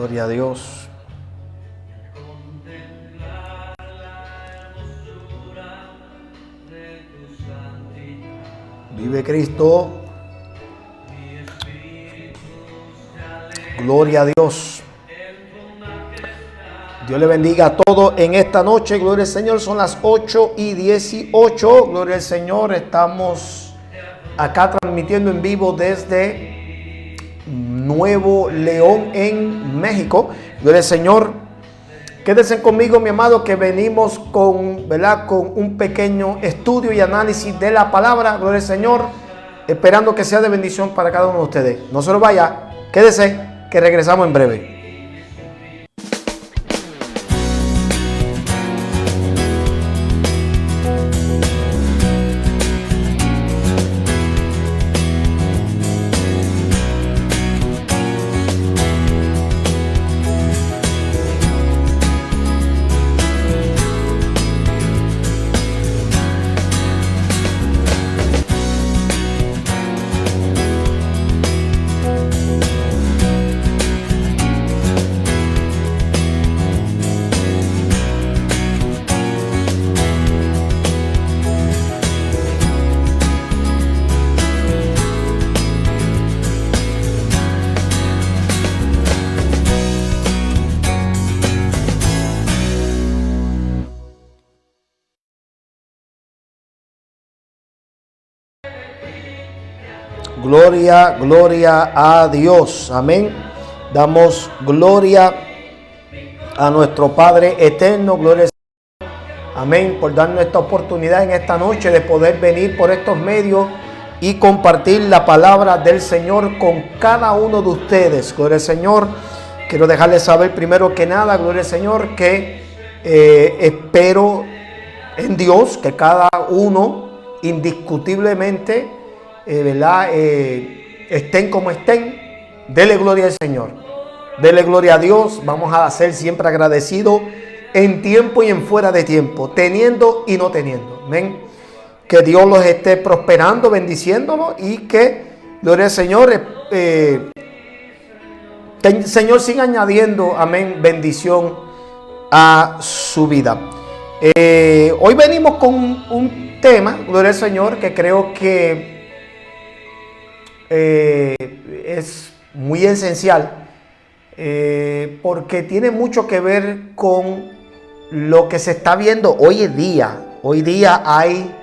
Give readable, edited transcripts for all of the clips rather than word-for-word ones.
Gloria a Dios. Vive Cristo. Gloria a Dios. Dios le bendiga a todos en esta noche. Gloria al Señor. Son las 8:18. Gloria al Señor. Estamos acá transmitiendo en vivo desde Nuevo León en México. Gloria al Señor. Quédense conmigo, mi amado, que venimos con un pequeño estudio y análisis de la palabra. Gloria al Señor. Esperando que sea de bendición para cada uno de ustedes. No se lo vaya. Quédese, que regresamos en breve. Gloria, gloria a Dios. Amén. Damos gloria a nuestro Padre eterno. Gloria al Señor. Amén. Por darnos esta oportunidad en esta noche de poder venir por estos medios y compartir la palabra del Señor con cada uno de ustedes. Gloria al Señor. Quiero dejarles saber primero que nada, gloria al Señor, que espero en Dios que cada uno indiscutiblemente estén como estén, dele gloria al Señor, dele gloria a Dios. Vamos a ser siempre agradecidos en tiempo y en fuera de tiempo, teniendo y no teniendo. Amén. Que Dios los esté prosperando, bendiciéndolos, y que, gloria al Señor, que el Señor siga añadiendo, amén, bendición a su vida. Hoy venimos con un tema, gloria al Señor, que creo que es muy esencial, porque tiene mucho que ver con lo que se está viendo hoy en día. Hoy día hay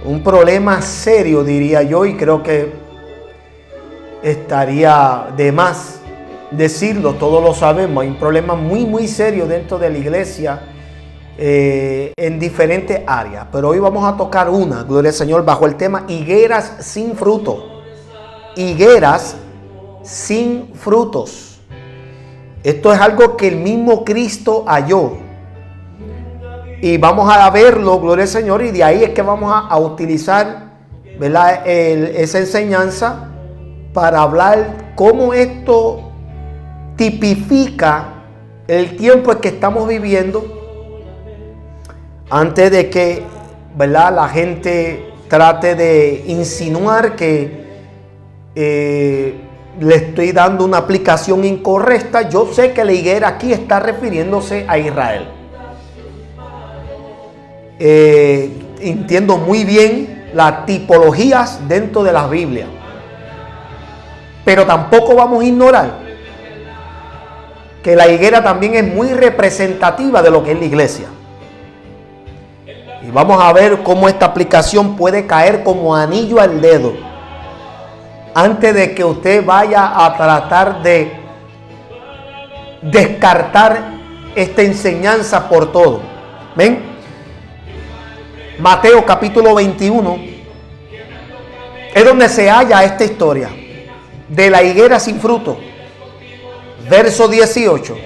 un problema serio, diría yo, y creo que estaría de más decirlo, todos lo sabemos. Hay un problema muy, muy serio dentro de la iglesia, en diferentes áreas, pero hoy vamos a tocar una, gloria al Señor, bajo el tema higueras sin fruto. Higueras sin frutos. Esto es algo que el mismo Cristo halló, y vamos a verlo, gloria al Señor, y de ahí es que vamos a utilizar, ¿verdad?, esa enseñanza para hablar cómo esto tipifica el tiempo en que estamos viviendo, antes de que, ¿verdad?, la gente trate de insinuar que le estoy dando una aplicación incorrecta. Yo sé que la higuera aquí está refiriéndose a Israel. Entiendo muy bien las tipologías dentro de las Biblias, pero tampoco vamos a ignorar que la higuera también es muy representativa de lo que es la iglesia. Y vamos a ver cómo esta aplicación puede caer como anillo al dedo, antes de que usted vaya a tratar de descartar esta enseñanza por todo. ¿Ven? Mateo capítulo 21 es donde se halla esta historia de la higuera sin fruto. Verso 18.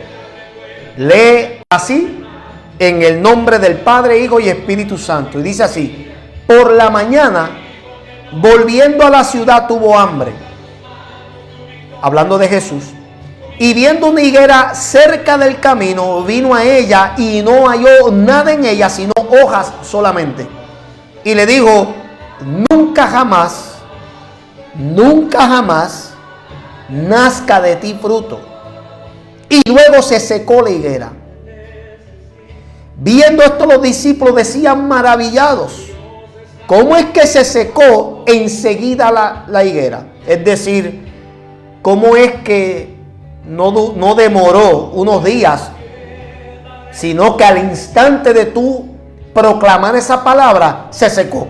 Lee así: en el nombre del Padre, Hijo y Espíritu Santo. Y dice así: por la mañana, volviendo a la ciudad, tuvo hambre. Hablando de Jesús. Y viendo una higuera cerca del camino, vino a ella y no halló nada en ella, sino hojas solamente. Y le dijo: nunca jamás nazca de ti fruto. Y luego se secó la higuera. Viendo esto, los discípulos decían maravillados: ¿cómo es que se secó enseguida la higuera? Es decir, ¿cómo es que no demoró unos días, sino que al instante de tú proclamar esa palabra, se secó?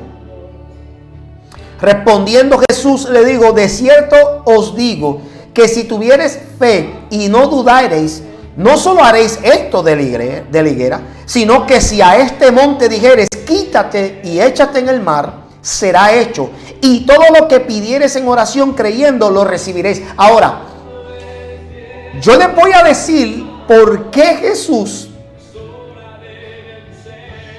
Respondiendo Jesús le digo: de cierto os digo que si tuviereis fe y no dudareis, no solo haréis esto de la higuera, sino que si a este monte dijeres: quítate y échate en el mar, será hecho. Y todo lo que pidieres en oración creyendo, lo recibiréis. Ahora, yo les voy a decir por qué Jesús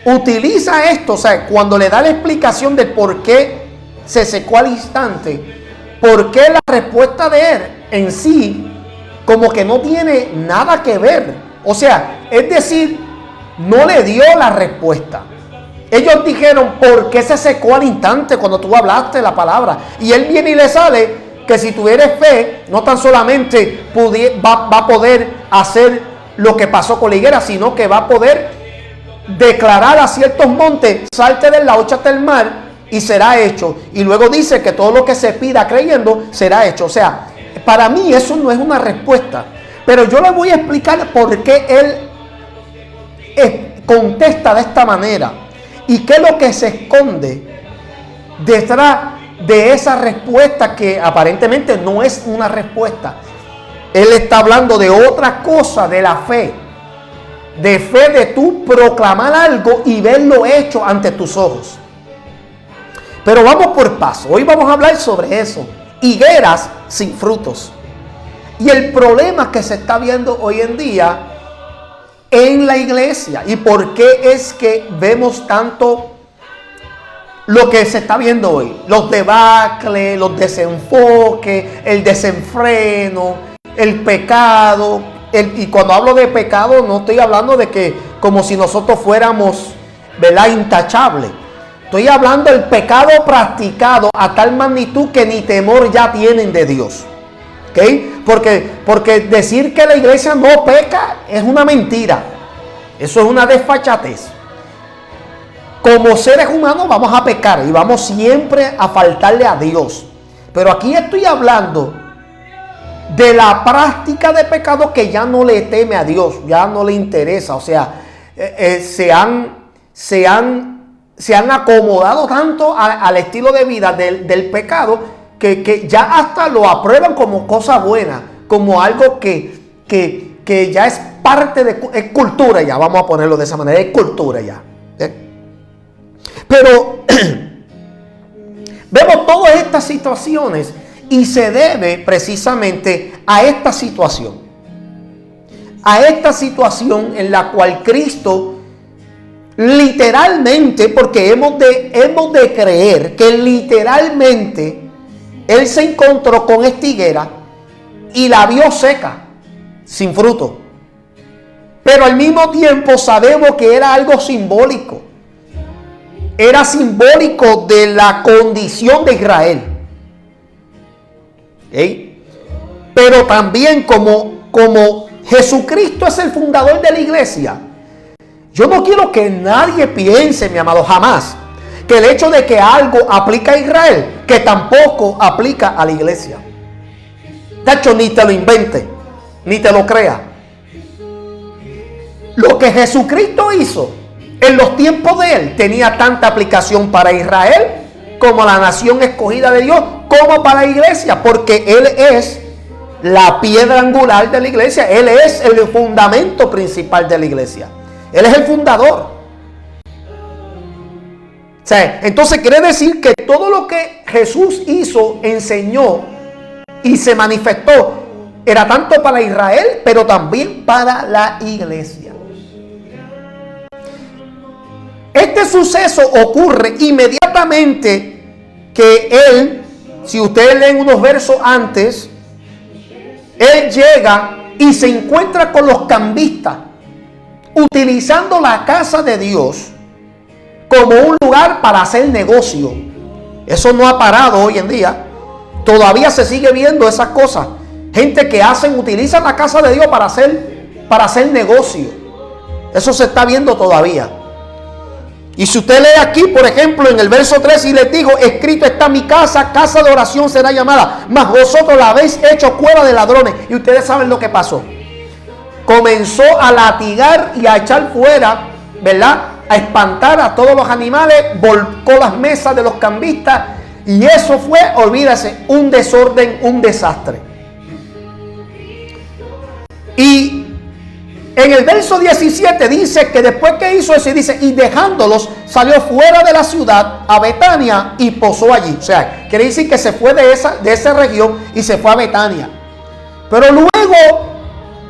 utiliza esto. O sea, cuando le da la explicación de por qué se secó al instante, por qué la respuesta de él en sí como que no tiene nada que ver. O sea, es decir, no le dio la respuesta. Ellos dijeron: ¿por qué se secó al instante cuando tú hablaste la palabra? Y él viene y le sale que si tuvieres fe, no tan solamente va a poder hacer lo que pasó con la higuera, sino que va a poder declarar a ciertos montes: salte del lado, échate al mar, y será hecho. Y luego dice que todo lo que se pida creyendo será hecho. O sea, para mí eso no es una respuesta. Pero yo le voy a explicar por qué él contesta de esta manera. Y qué es lo que se esconde detrás de esa respuesta que aparentemente no es una respuesta. Él está hablando de otra cosa, de la fe. De fe de tú proclamar algo y verlo hecho ante tus ojos. Pero vamos por paso. Hoy vamos a hablar sobre eso. Higueras sin frutos. Y el problema que se está viendo hoy en día en la iglesia. ¿Y por qué es que vemos tanto lo que se está viendo hoy? Los debacles, los desenfoques, el desenfreno, el pecado. Y cuando hablo de pecado, no estoy hablando de que como si nosotros fuéramos, ¿verdad?, intachables. Estoy hablando del pecado practicado a tal magnitud que ni temor ya tienen de Dios. ¿Ok? Porque decir que la iglesia no peca es una mentira. Eso es una desfachatez. Como seres humanos vamos a pecar y vamos siempre a faltarle a Dios. Pero aquí estoy hablando de la práctica de pecado que ya no le teme a Dios, ya no le interesa. O sea, se han acomodado tanto al estilo de vida del pecado que ya hasta lo aprueban como cosa buena, como algo que ya es parte de es cultura ya, vamos a ponerlo de esa manera, es cultura ya. Pero vemos todas estas situaciones y se debe precisamente a esta situación. A esta situación en la cual Cristo literalmente, porque hemos de creer que literalmente Él se encontró con esta higuera y la vio seca, sin fruto. Pero al mismo tiempo sabemos que era algo simbólico. Era simbólico de la condición de Israel. ¿Okay? Pero también como Jesucristo es el fundador de la iglesia, yo no quiero que nadie piense, mi amado, jamás, que el hecho de que algo aplica a Israel, que tampoco aplica a la iglesia. De hecho, ni te lo invente, ni te lo crea. Lo que Jesucristo hizo en los tiempos de Él tenía tanta aplicación para Israel como la nación escogida de Dios, como para la iglesia, porque Él es la piedra angular de la iglesia. Él es el fundamento principal de la iglesia. Él es el fundador. O sea, entonces quiere decir que todo lo que Jesús hizo, enseñó y se manifestó era tanto para Israel, pero también para la iglesia. Este suceso ocurre inmediatamente que Él, si ustedes leen unos versos antes, Él llega y se encuentra con los cambistas, utilizando la casa de Dios como un lugar para hacer negocio. Eso no ha parado hoy en día. Todavía se sigue viendo esas cosas. gente que utilizan la casa de Dios para hacer negocio. Eso se está viendo todavía. Y si usted lee aquí, por ejemplo, en el verso 3, y les digo, escrito está: mi casa, casa de oración será llamada, mas vosotros la habéis hecho cueva de ladrones. Y ustedes saben lo que pasó. Comenzó a latigar y a echar fuera, ¿verdad?, a espantar a todos los animales, volcó las mesas de los cambistas, y eso fue, olvídase, un desorden, un desastre. Y en el verso 17 dice que después que hizo eso, dice, y dejándolos, salió fuera de la ciudad a Betania y posó allí. O sea, quiere decir que se fue de esa región y se fue a Betania. Pero luego,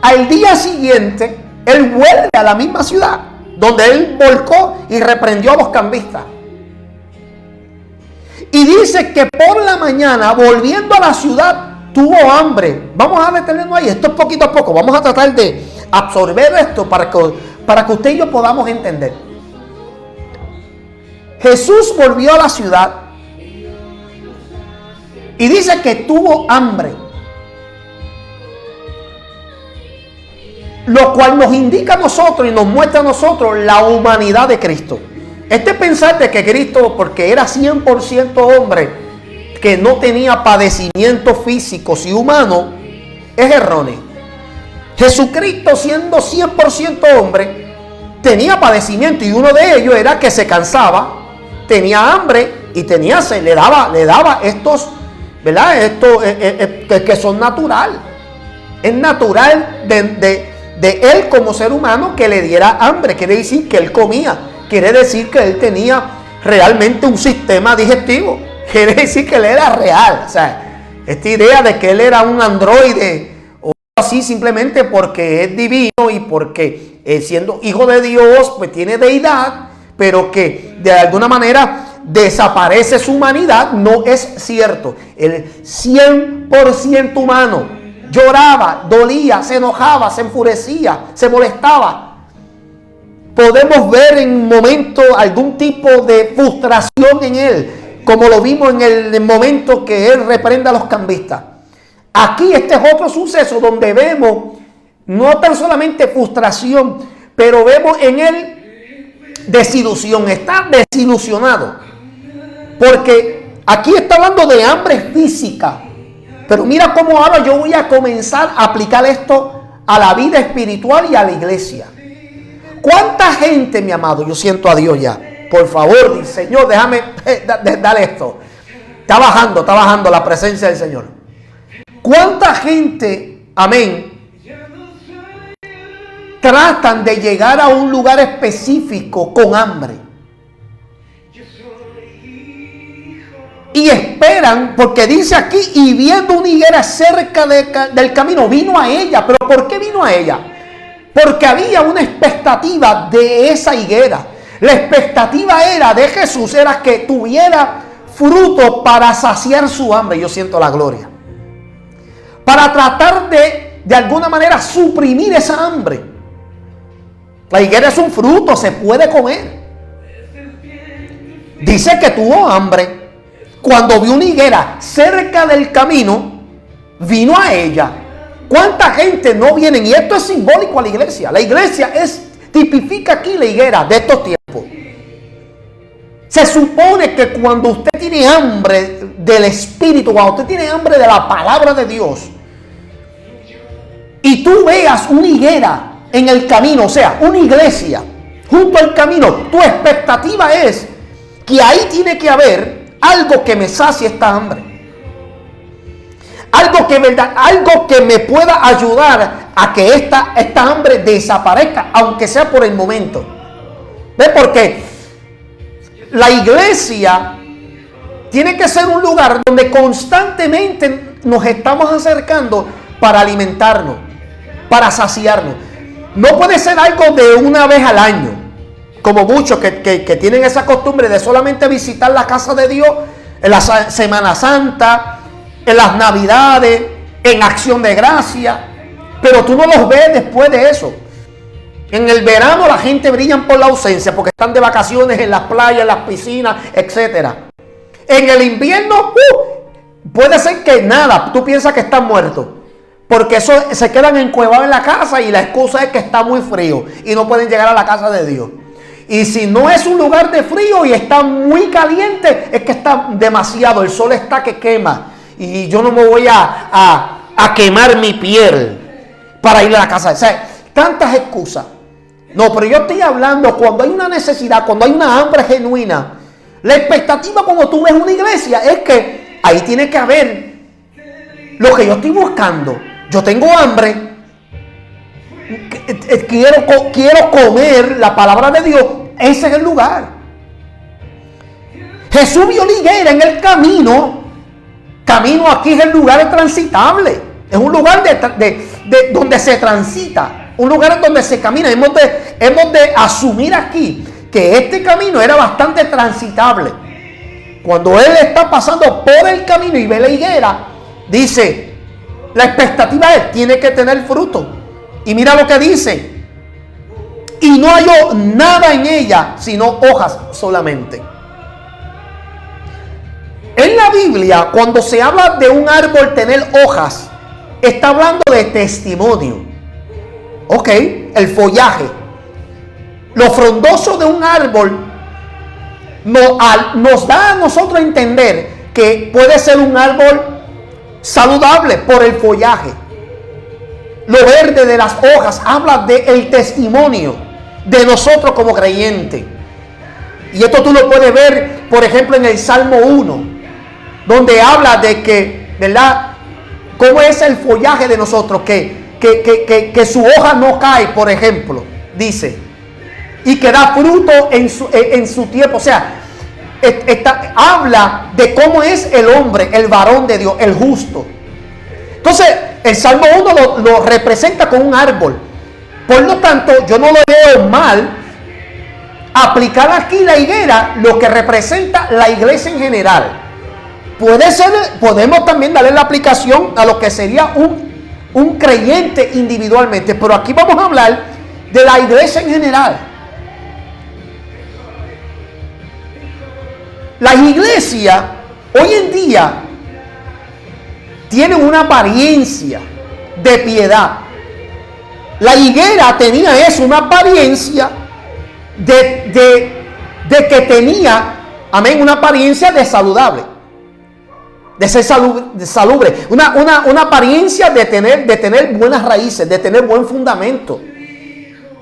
al día siguiente, él vuelve a la misma ciudad, donde él volcó y reprendió a los cambistas. Y dice que por la mañana, volviendo a la ciudad, tuvo hambre. Vamos a detenernos ahí. Esto es poquito a poco. Vamos a tratar de absorber esto para que usted y yo podamos entender. Jesús volvió a la ciudad y dice que tuvo hambre, lo cual nos indica a nosotros y nos muestra a nosotros la humanidad de Cristo. Este pensar de que Cristo, porque era 100% hombre, que no tenía padecimientos físicos y humanos, es erróneo. Jesucristo, siendo 100% hombre, tenía padecimiento, y uno de ellos era que se cansaba, tenía hambre y tenía sed. Le daba estos, ¿verdad?, estos que son natural. Es natural de él como ser humano que le diera hambre. Quiere decir que él comía, quiere decir que él tenía realmente un sistema digestivo, quiere decir que él era real. O sea, esta idea de que él era un androide así simplemente porque es divino y porque siendo hijo de Dios pues tiene deidad, pero que de alguna manera desaparece su humanidad, no es cierto. Él 100% humano, lloraba, dolía, se enojaba, se enfurecía, se molestaba. Podemos ver en un momento algún tipo de frustración en él, como lo vimos en el momento que él reprende a los cambistas. Aquí este es otro suceso donde vemos no tan solamente frustración, pero vemos en él desilusión. Está desilusionado, porque aquí está hablando de hambre física. Pero mira cómo ahora yo voy a comenzar a aplicar esto a la vida espiritual y a la iglesia. ¿Cuánta gente, mi amado? Yo siento a Dios ya. Por favor, Señor, déjame darle esto. Está bajando la presencia del Señor. ¿Cuánta gente, amén, tratan de llegar a un lugar específico con hambre? Y esperan, porque dice aquí, y viendo una higuera cerca del camino, vino a ella. ¿Pero por qué vino a ella? Porque había una expectativa de esa higuera. La expectativa era de Jesús, era que tuviera fruto para saciar su hambre. Yo siento la gloria. Para tratar de alguna manera suprimir esa hambre. La higuera es un fruto, se puede comer. Dice que tuvo hambre. Cuando vio una higuera cerca del camino, vino a ella. ¿Cuánta gente no viene? Y esto es simbólico a la iglesia. La iglesia tipifica aquí la higuera de estos tiempos. Se supone que cuando usted tiene hambre del Espíritu, cuando usted tiene hambre de la palabra de Dios, y tú veas una higuera en el camino, o sea, una iglesia junto al camino, tu expectativa es que ahí tiene que haber algo que me sacie esta hambre. Algo que me pueda ayudar a que esta hambre desaparezca, aunque sea por el momento. ¿Ve? Porque la iglesia tiene que ser un lugar donde constantemente nos estamos acercando para alimentarnos, para saciarnos. No puede ser algo de una vez al año, como muchos que tienen esa costumbre de solamente visitar la casa de Dios en la Semana Santa, en las Navidades, en Acción de Gracia, pero tú no los ves después de eso. En el verano la gente brilla por la ausencia porque están de vacaciones en las playas, en las piscinas, etc. En el invierno puede ser que nada, tú piensas que están muertos. Porque eso se quedan encuevados en la casa y la excusa es que está muy frío y no pueden llegar a la casa de Dios. Y si no es un lugar de frío y está muy caliente, es que está demasiado, el sol está que quema. Y yo no me voy a quemar mi piel para ir a la casa. O sea, tantas excusas. No, pero yo estoy hablando cuando hay una necesidad, cuando hay una hambre genuina. La expectativa cuando tú ves una iglesia es que ahí tiene que haber lo que yo estoy buscando. Yo tengo hambre, quiero comer la palabra de Dios. Ese es el lugar. Jesús vio la higuera en el camino. Camino aquí es el lugar transitable. Es un lugar de donde se transita. Un lugar donde se camina. Hemos de asumir aquí que este camino era bastante transitable. Cuando él está pasando por el camino y ve la higuera, dice, la expectativa es, tiene que tener fruto. Y mira lo que dice. Y no halló nada en ella, sino hojas solamente. En la Biblia, cuando se habla de un árbol tener hojas, está hablando de testimonio. Ok, el follaje. Lo frondoso de un árbol nos da a nosotros a entender que puede ser un árbol saludable por el follaje. Lo verde de las hojas habla del testimonio de nosotros como creyentes. Y esto tú lo puedes ver, por ejemplo, en el Salmo 1, donde habla de que, ¿verdad?, cómo es el follaje de nosotros, que su hoja no cae, por ejemplo, dice, y que da fruto en su tiempo. O sea, habla de cómo es el hombre, el varón de Dios, el justo. Entonces, el Salmo 1 lo representa con un árbol. Por lo tanto, yo no lo veo mal aplicar aquí la higuera, lo que representa la iglesia en general. Podemos también darle la aplicación a lo que sería un creyente individualmente, pero aquí vamos a hablar de la iglesia en general. Las iglesias hoy en día tienen una apariencia de piedad. La higuera tenía eso, una apariencia de que tenía, amén, una apariencia de saludable, de ser salubre, una apariencia de tener buenas raíces, de tener buen fundamento.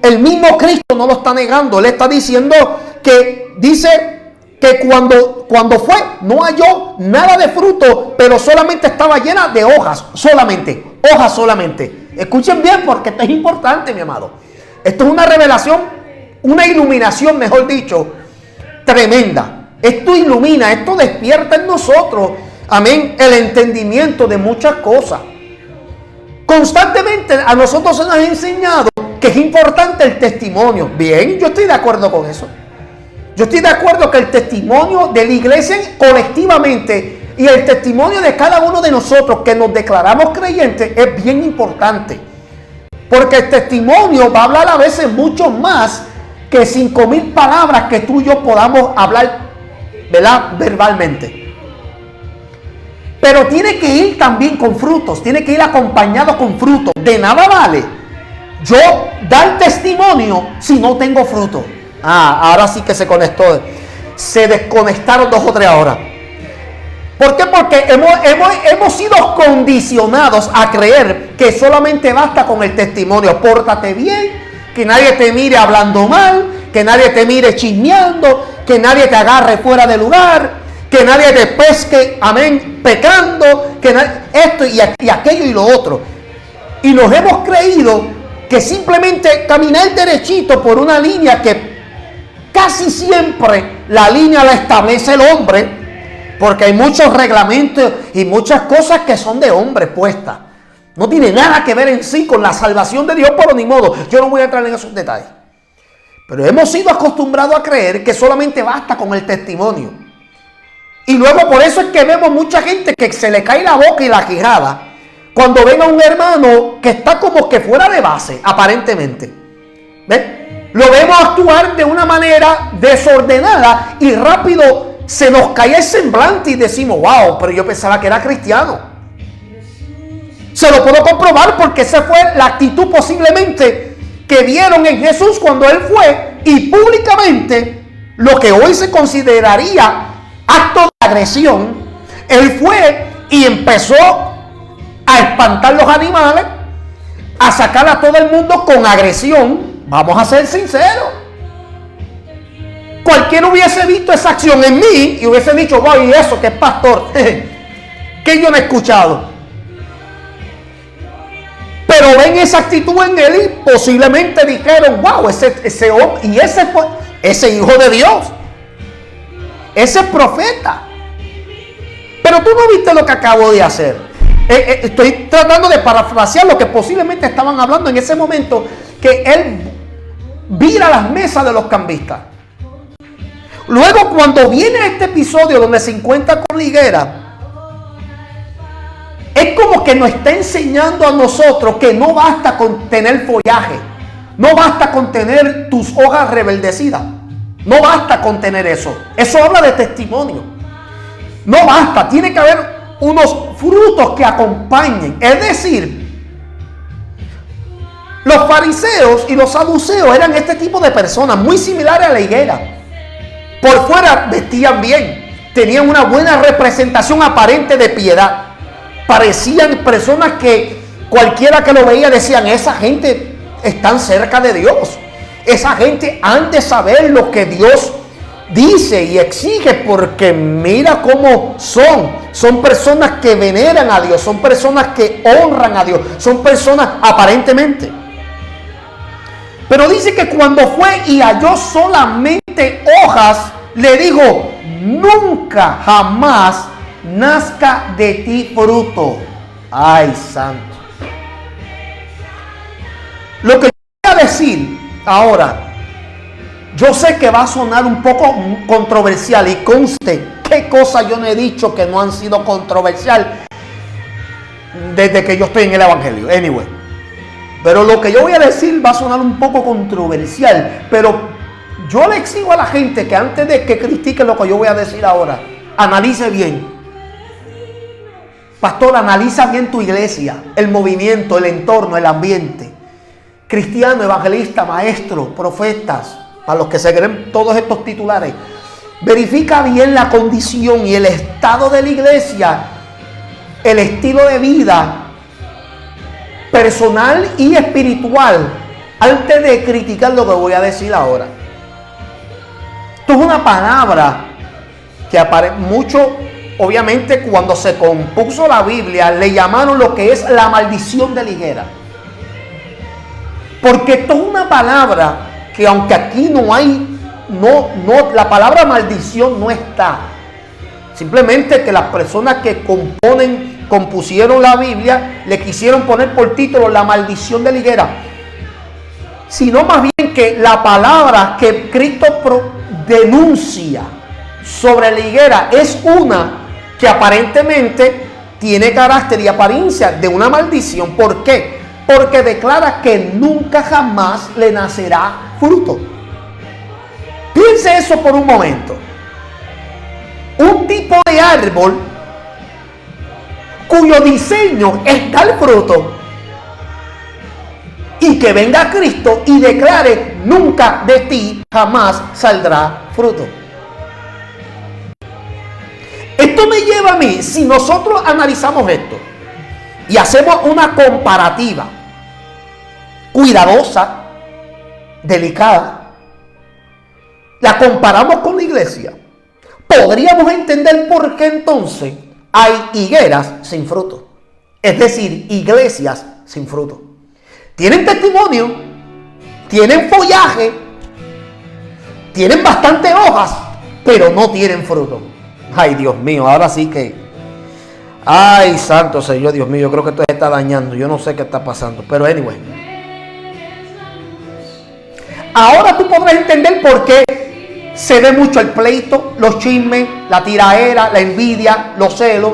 El mismo Cristo no lo está negando. Él está diciendo que cuando fue, no halló nada de fruto, pero solamente estaba llena de hojas, hojas solamente. Escuchen bien, porque esto es importante, mi amado. Esto es una revelación, una iluminación, mejor dicho, tremenda. Esto ilumina, esto despierta en nosotros, amén, el entendimiento de muchas cosas. Constantemente a nosotros se nos ha enseñado que es importante el testimonio. Bien, yo estoy de acuerdo con eso. Yo estoy de acuerdo que el testimonio de la iglesia colectivamente y el testimonio de cada uno de nosotros que nos declaramos creyentes es bien importante. Porque el testimonio va a hablar a veces mucho más que 5,000 palabras que tú y yo podamos hablar, ¿verdad?, verbalmente. Pero tiene que ir también con frutos, tiene que ir acompañado con frutos. De nada vale yo dar testimonio si no tengo fruto. Ahora sí que se conectó. Se desconectaron 2 o 3 ahora. ¿Por qué? Porque hemos sido condicionados a creer que solamente basta con el testimonio. Pórtate bien, que nadie te mire hablando mal, que nadie te mire chismeando, que nadie te agarre fuera de lugar, que nadie te pesque, amén, pecando, que esto y aquello y lo otro. Y nos hemos creído que simplemente caminar derechito por una línea que casi siempre la línea la establece el hombre, porque hay muchos reglamentos y muchas cosas que son de hombre puestas. No tiene nada que ver en sí con la salvación de Dios, pero ni modo, yo no voy a entrar en esos detalles. Pero hemos sido acostumbrados a creer que solamente basta con el testimonio. Y luego por eso es que vemos mucha gente que se le cae la boca y la quijada cuando ven a un hermano que está como que fuera de base, aparentemente. ¿Ven? Lo vemos actuar de una manera desordenada y rápido se nos cae el semblante y decimos, wow, pero yo pensaba que era cristiano. Se lo puedo comprobar porque esa fue la actitud posiblemente que vieron en Jesús cuando Él fue y públicamente lo que hoy se consideraría acto de agresión. Él fue y empezó a espantar los animales, a sacar a todo el mundo con agresión. Vamos a ser sinceros. Cualquiera hubiese visto esa acción en mí y hubiese dicho, wow, y eso que es pastor, que yo no he escuchado. Pero ven esa actitud en él y posiblemente dijeron, wow, ese hombre, y ese hijo de Dios, ese profeta. Pero tú no viste lo que acabo de hacer. Estoy tratando de parafrasear lo que posiblemente estaban hablando en ese momento, que él vira las mesas de los cambistas. Luego, cuando viene este episodio donde se encuentra con la higuera, es como que nos está enseñando a nosotros que no basta con tener follaje, no basta con tener tus hojas rebeldecidas, no basta con tener eso. Eso habla de testimonio. No basta, tiene que haber unos frutos que acompañen. Es decir, los fariseos y los saduceos eran este tipo de personas, muy similares a la higuera. Por fuera vestían bien, tenían una buena representación aparente de piedad. Parecían personas que cualquiera que lo veía decían, esa gente están cerca de Dios. Esa gente han de saber lo que Dios dice y exige, porque mira cómo son. Son personas que veneran a Dios, son personas que honran a Dios, son personas aparentemente. Pero dice que cuando fue y halló solamente hojas, le dijo, nunca jamás nazca de ti fruto. Ay, santo. Lo que yo voy a decir ahora, yo sé que va a sonar un poco controversial, y conste, qué cosa yo no he dicho que no han sido controversial desde que yo estoy en el Evangelio. Anyway, pero lo que yo voy a decir va a sonar un poco controversial, pero yo le exijo a la gente que antes de que critique lo que yo voy a decir ahora, analice bien. Pastor, analiza bien tu iglesia, el movimiento, el entorno, el ambiente. Cristiano, evangelista, maestro, profetas, para los que se creen todos estos titulares. Verifica bien la condición y el estado de la iglesia, el estilo de vida personal y espiritual, antes de criticar lo que voy a decir ahora. Esto es una palabra que aparece mucho. Obviamente, cuando se compuso la Biblia, le llamaron lo que es la maldición de la higuera. Porque esto es una palabra que, aunque aquí no hay, la palabra maldición no está. Simplemente que las personas que compusieron la Biblia, le quisieron poner por título la maldición de la higuera. Sino más bien que la palabra que Cristo denuncia sobre la higuera es una que aparentemente tiene carácter y apariencia de una maldición. ¿Por qué? Porque declara que nunca jamás le nacerá fruto. Piense eso por un momento. Un tipo de árbol cuyo diseño es dar fruto, y que venga Cristo y declare, nunca de ti jamás saldrá fruto. Esto me lleva a mí, si nosotros analizamos esto y hacemos una comparativa cuidadosa, delicada, la comparamos con la iglesia, podríamos entender por qué entonces hay higueras sin fruto. Es decir, iglesias sin fruto. Tienen testimonio, tienen follaje, tienen bastantes hojas, pero no tienen fruto. Ay, Dios mío, ahora sí que... Ay, santo Señor, Dios mío, yo creo que esto se está dañando. Yo no sé qué está pasando, pero anyway. Ahora tú podrás entender por qué se ve mucho el pleito, los chismes, la tiraera, la envidia, los celos.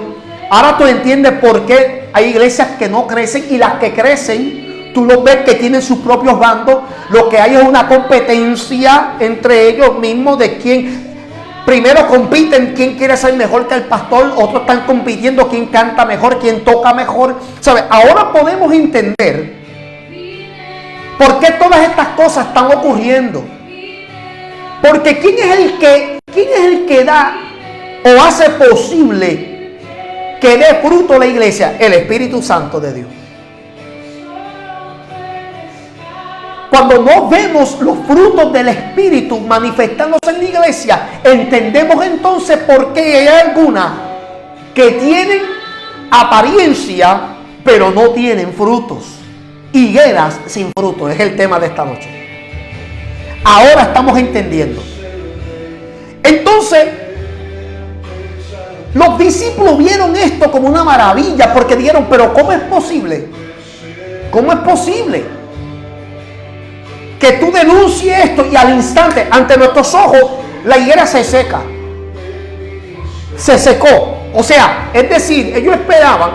Ahora tú entiendes por qué hay iglesias que no crecen, y las que crecen, tú los ves que tienen sus propios bandos. Lo que hay es una competencia entre ellos mismos de quién. Primero compiten quién quiere ser mejor que el pastor, otros están compitiendo quién canta mejor, quién toca mejor. ¿Sabe? Ahora podemos entender por qué todas estas cosas están ocurriendo. Porque ¿quién es el que da o hace posible que dé fruto la iglesia? El Espíritu Santo de Dios. Cuando no vemos los frutos del Espíritu manifestándose en la iglesia, entendemos entonces por qué hay algunas que tienen apariencia, pero no tienen frutos. Higueras sin frutos, es el tema de esta noche. Ahora estamos entendiendo. Entonces, los discípulos vieron esto como una maravilla, porque dijeron, pero ¿cómo es posible? ¿Cómo es posible que tú denuncies esto y al instante, ante nuestros ojos, la higuera se seca? Se secó. O sea, es decir, ellos esperaban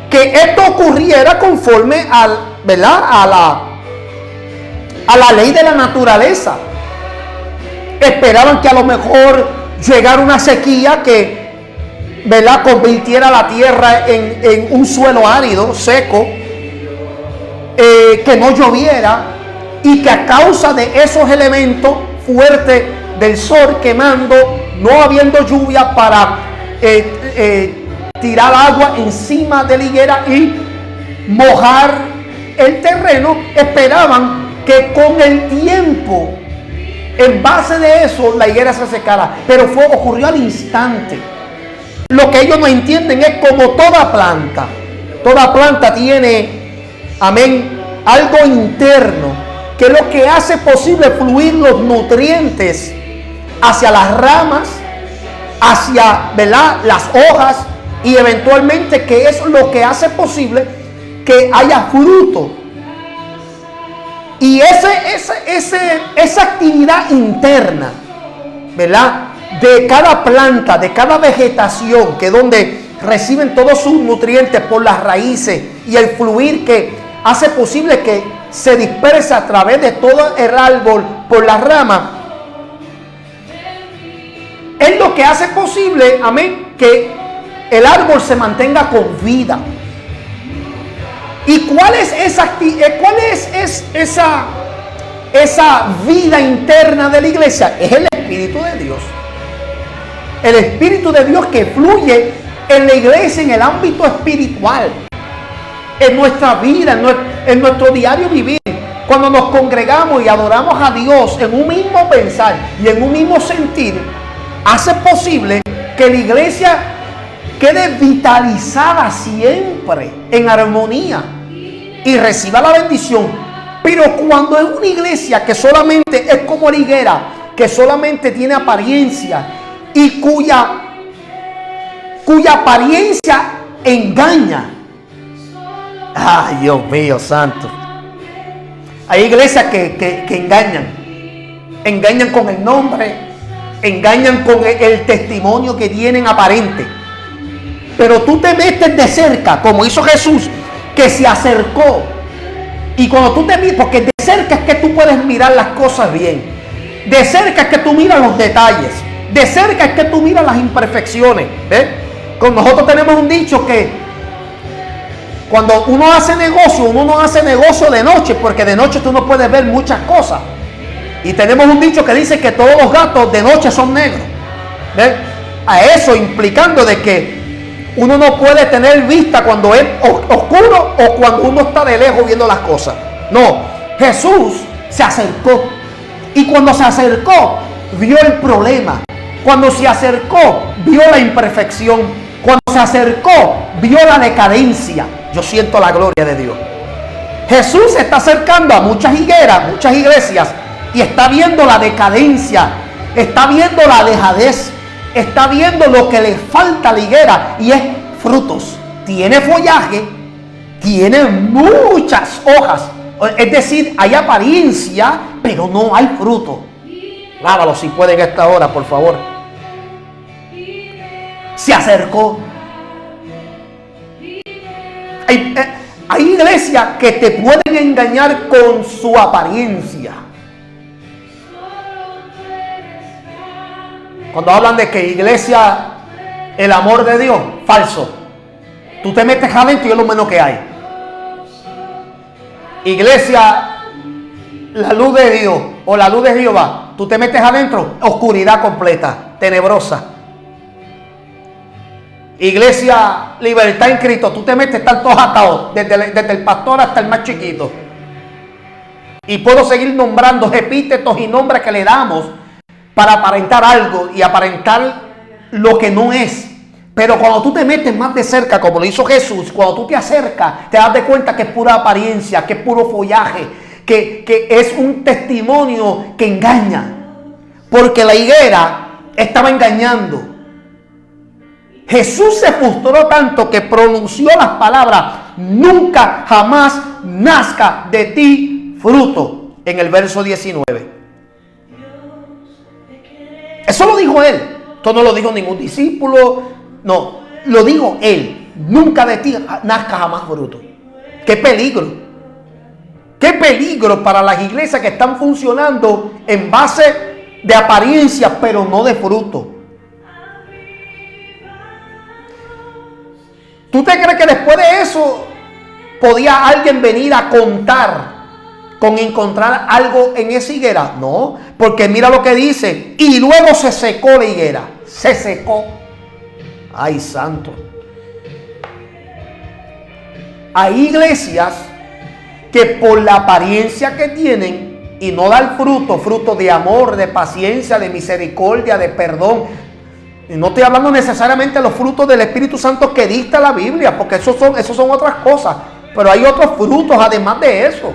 que esto ocurriera conforme ¿verdad? a la ley de la naturaleza. Esperaban que a lo mejor llegara una sequía que, ¿verdad?, convirtiera la tierra en un suelo árido, seco, que no lloviera, y que a causa de esos elementos fuertes del sol quemando, no habiendo lluvia para tirar agua encima de la higuera y mojar el terreno, esperaban que con el tiempo, en base de eso, la higuera se secara. Pero ocurrió al instante. Lo que ellos no entienden es como toda planta tiene, amén, algo interno, que es lo que hace posible fluir los nutrientes hacia las ramas, hacia, ¿verdad?, las hojas, y eventualmente que es lo que hace posible que haya fruto. Y esa actividad interna, ¿verdad?, de cada planta, de cada vegetación, que es donde reciben todos sus nutrientes por las raíces, y el fluir que hace posible que se disperse a través de todo el árbol por las ramas, es lo que hace posible, amén, que el árbol se mantenga con vida. ¿Y cuál es esa vida interna de la iglesia? Es el Espíritu de Dios. El Espíritu de Dios que fluye en la iglesia, en el ámbito espiritual, en nuestra vida, en nuestro diario vivir. Cuando nos congregamos y adoramos a Dios en un mismo pensar y en un mismo sentir, hace posible que la iglesia quede vitalizada siempre, en armonía, y reciba la bendición. Pero cuando es una iglesia que solamente es como la higuera, que solamente tiene apariencia y cuya apariencia engaña. Ay, Dios mío santo. Hay iglesias que engañan con el nombre, engañan con el testimonio que tienen aparente. Pero tú te metes de cerca, como hizo Jesús, que se acercó. Y cuando tú te miras, porque de cerca es que tú puedes mirar las cosas bien. De cerca es que tú miras los detalles. De cerca es que tú miras las imperfecciones. ¿Ves? Con nosotros tenemos un dicho que cuando uno hace negocio, uno no hace negocio de noche, porque de noche tú no puedes ver muchas cosas. Y tenemos un dicho que dice que todos los gatos de noche son negros. ¿Ves? A eso implicando de que uno no puede tener vista cuando es oscuro o cuando uno está de lejos viendo las cosas. No, Jesús se acercó. Y cuando se acercó, vio el problema. Cuando se acercó, vio la imperfección. Cuando se acercó, vio la decadencia. Yo siento la gloria de Dios. Jesús se está acercando a muchas higueras, muchas iglesias, y está viendo la decadencia, está viendo la dejadez, está viendo lo que le falta a la higuera, y es frutos. Tiene follaje, tiene muchas hojas, es decir, hay apariencia, pero no hay fruto. Lávalo si puede en esta hora, por favor. Se acercó. Hay iglesias que te pueden engañar con su apariencia. Cuando hablan de que iglesia, el amor de Dios, falso. Tú te metes adentro y es lo menos que hay. Iglesia, la luz de Dios o la luz de Jehová, tú te metes adentro, oscuridad completa, tenebrosa. Iglesia, libertad en Cristo, tú te metes, están todos atados, desde el pastor hasta el más chiquito. Y puedo seguir nombrando epítetos y nombres que le damos para aparentar algo y aparentar lo que no es. Pero cuando tú te metes más de cerca, como lo hizo Jesús, cuando tú te acercas, te das de cuenta que es pura apariencia, que es puro follaje, que es un testimonio que engaña. Porque la higuera estaba engañando. Jesús se frustró tanto que pronunció las palabras: nunca jamás nazca de ti fruto, en el verso 19. Eso lo dijo él. Esto no lo dijo ningún discípulo. No, lo dijo él. Nunca de ti nazca jamás fruto. ¡Qué peligro! ¡Qué peligro para las iglesias que están funcionando en base de apariencia, pero no de fruto! ¿Tú te crees que después de eso podía alguien venir a contar con encontrar algo en esa higuera? No, porque mira lo que dice: y luego se secó la higuera. Se secó. Ay, santo. Hay iglesias que por la apariencia que tienen y no dan fruto de amor, de paciencia, de misericordia, de perdón. Y no estoy hablando necesariamente de los frutos del Espíritu Santo que dicta la Biblia, porque esos son otras cosas. Pero hay otros frutos además de eso.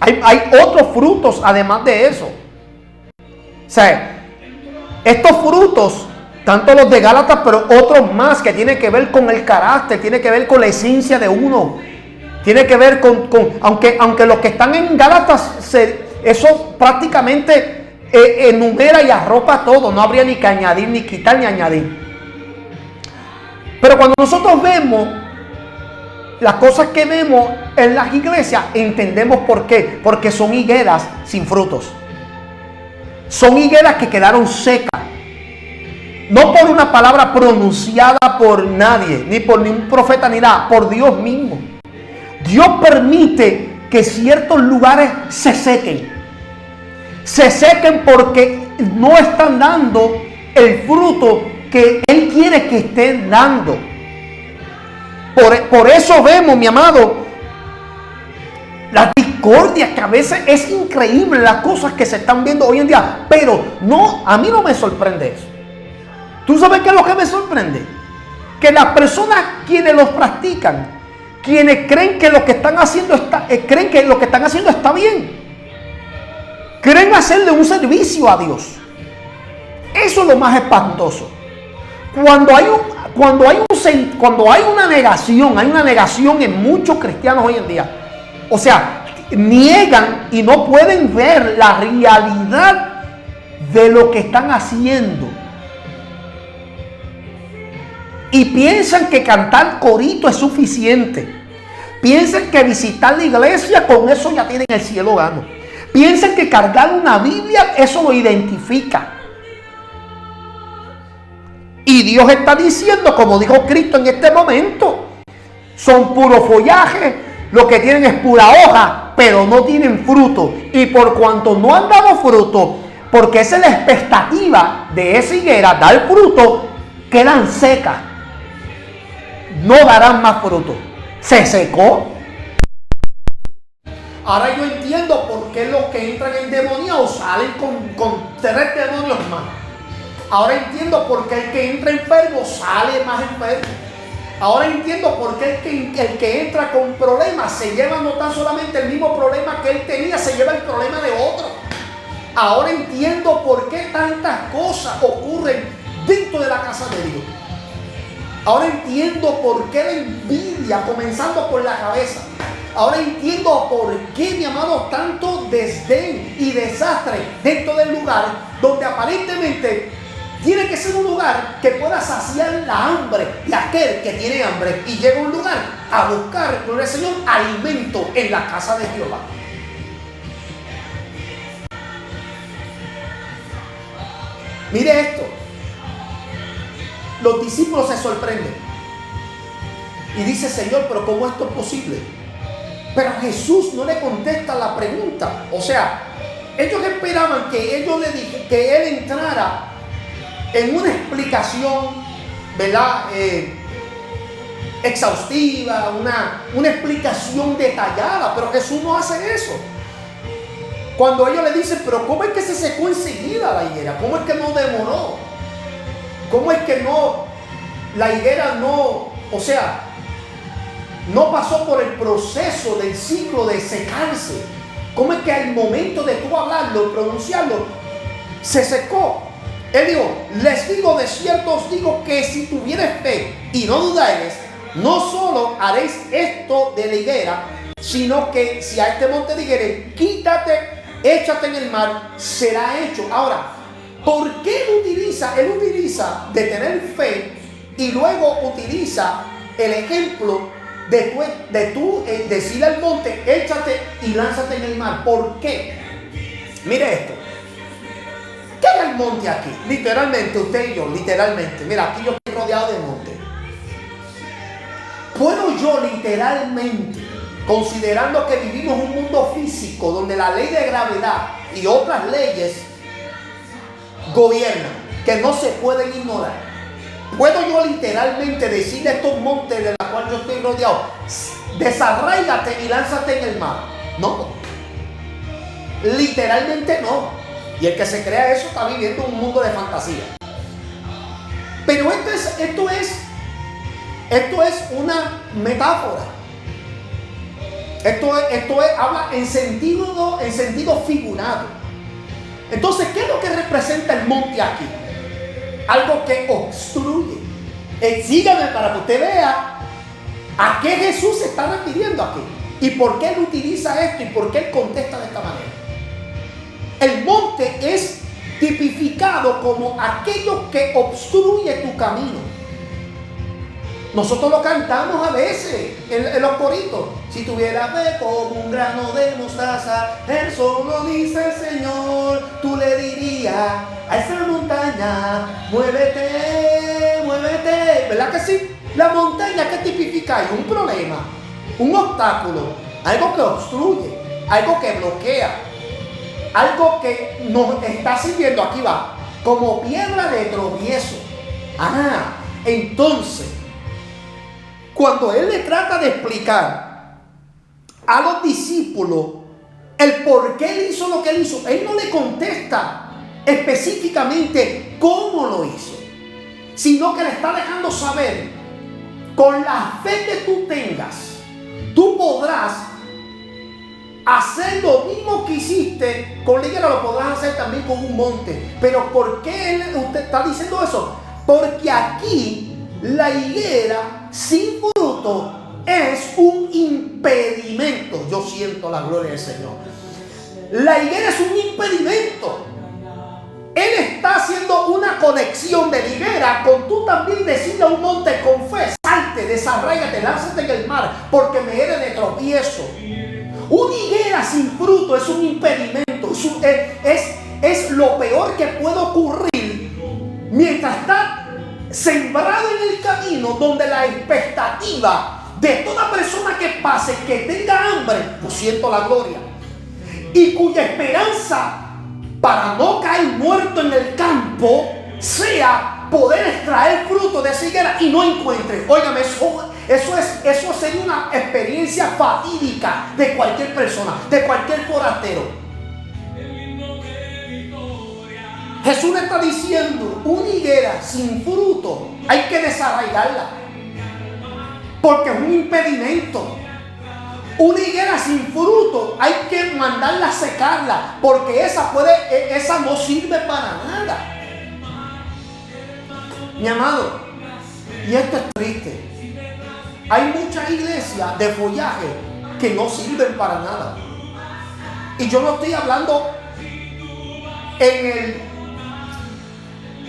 Hay otros frutos además de eso. O sea, estos frutos, tanto los de Gálatas, pero otros más que tienen que ver con el carácter, tiene que ver con la esencia de uno. Tiene que ver aunque los que están en Gálatas, eso prácticamente enumera y arropa todo. No habría ni que añadir, ni quitar, ni añadir. Pero cuando nosotros vemos las cosas que vemos en las iglesias, entendemos por qué. Porque son higueras sin frutos. Son higueras que quedaron secas. No por una palabra pronunciada por nadie, ni por ningún profeta, ni nada, por Dios mismo. Dios permite que ciertos lugares se sequen. Se sequen porque no están dando el fruto que Él quiere que estén dando. Por eso vemos, mi amado, la discordia, que a veces es increíble las cosas que se están viendo hoy en día. Pero no, a mí no me sorprende eso. ¿Tú sabes qué es lo que me sorprende? Que las personas quienes los practican, quienes creen que lo que están haciendo está bien, creen hacerle un servicio a Dios. Eso es lo más espantoso. Cuando hay una negación en muchos cristianos hoy en día. O sea, niegan y no pueden ver la realidad de lo que están haciendo. Y piensan que cantar corito es suficiente. Piensan que visitar la iglesia, con eso ya tienen el cielo gano. Piensan que cargar una Biblia, eso lo identifica. Y Dios está diciendo, como dijo Cristo en este momento, son puro follaje, lo que tienen es pura hoja, pero no tienen fruto. Y por cuanto no han dado fruto, porque esa es la expectativa de esa higuera, dar fruto, quedan secas. No darán más fruto. Se secó. Ahora yo entiendo por qué los que entran endemoniados salen con 3 demonios más. Ahora entiendo por qué el que entra enfermo sale más enfermo. Ahora entiendo por qué el que entra con problemas se lleva no tan solamente el mismo problema que él tenía, se lleva el problema de otro. Ahora entiendo por qué tantas cosas ocurren dentro de la casa de Dios. Ahora entiendo por qué la envidia, comenzando por la cabeza. Ahora entiendo por qué, mi amado, tanto desdén y desastre dentro del lugar donde aparentemente tiene que ser un lugar que pueda saciar la hambre de aquel que tiene hambre y llega a un lugar a buscar, gloria al Señor, alimento en la casa de Jehová. Mire esto. Los discípulos se sorprenden y dice: Señor, pero ¿cómo esto es posible? Pero Jesús no le contesta la pregunta. O sea, ellos esperaban que Él entrara en una explicación, ¿verdad? Exhaustiva, una explicación detallada, pero Jesús no hace eso. Cuando ellos le dicen: pero ¿cómo es que se secó enseguida la higuera? ¿Cómo es que no demoró? ¿Cómo es que la higuera no pasó por el proceso del ciclo de secarse? ¿Cómo es que al momento de tú hablarlo, pronunciarlo, se secó? Él dijo: les digo, de cierto os digo, que si tuvieres fe y no dudaréis, no solo haréis esto de la higuera, sino que si a este monte dijereis: quítate, échate en el mar, será hecho. Ahora, ¿por qué Él utiliza de tener fe y luego utiliza el ejemplo de tú decirle al monte: échate y lánzate en el mar? ¿Por qué? Mire esto. ¿Qué es el monte aquí? Literalmente, usted y yo, literalmente. Mira, aquí yo estoy rodeado de monte. ¿Puedo yo literalmente, considerando que vivimos un mundo físico donde la ley de gravedad y otras leyes gobiernan, que no se pueden ignorar, puedo yo literalmente decirle a estos montes de los cuales yo estoy rodeado: desarráigate y lánzate en el mar? No, literalmente no. Y el que se crea eso está viviendo un mundo de fantasía. Pero esto es una metáfora. Habla en sentido figurado. Entonces, ¿qué es lo que representa el monte aquí? Algo que obstruye. Sígame para que usted vea a qué Jesús se está refiriendo aquí y por qué Él utiliza esto y por qué Él contesta de esta manera. El monte es tipificado como aquello que obstruye tu camino. Nosotros lo cantamos a veces en los coritos. Si tuviera fe como un grano de mostaza, eso lo dice el Señor, tú le dirías a esa montaña: muévete, muévete. ¿Verdad que sí? La montaña, ¿qué tipifica ahí? Un problema, un obstáculo, algo que obstruye, algo que bloquea, algo que nos está sirviendo, aquí va, como piedra de tropiezo. Entonces, cuando Él le trata de explicar a los discípulos el por qué Él hizo lo que Él hizo, Él no le contesta específicamente cómo lo hizo, sino que le está dejando saber: con la fe que tú tengas, tú podrás hacer lo mismo que hiciste con la higuera, lo podrás hacer también con un monte. Pero ¿por qué usted está diciendo eso? Porque aquí la higuera sin fruto es un impedimento. Yo siento la gloria del Señor. La higuera es un impedimento. Él está haciendo una conexión de la higuera con tú también decirle a un monte con fe: salte, desarráigate, lánzate en el mar, porque me eres de tropiezo. Una higuera sin fruto es un impedimento. Es lo peor que puede ocurrir mientras está sembrado en el camino, donde la expectativa de toda persona que pase, que tenga hambre, pues siento la gloria, y cuya esperanza para no caer muerto en el campo sea poder extraer fruto de esa higuera y no encuentre. Óigame, eso sería una experiencia fatídica de cualquier persona, de cualquier forastero. Jesús le está diciendo: una higuera sin fruto hay que desarraigarla, porque es un impedimento. Una higuera sin fruto hay que mandarla a secarla, porque esa no sirve para nada. Mi amado, y esto es triste, hay muchas iglesias de follaje que no sirven para nada. Y yo no estoy hablando en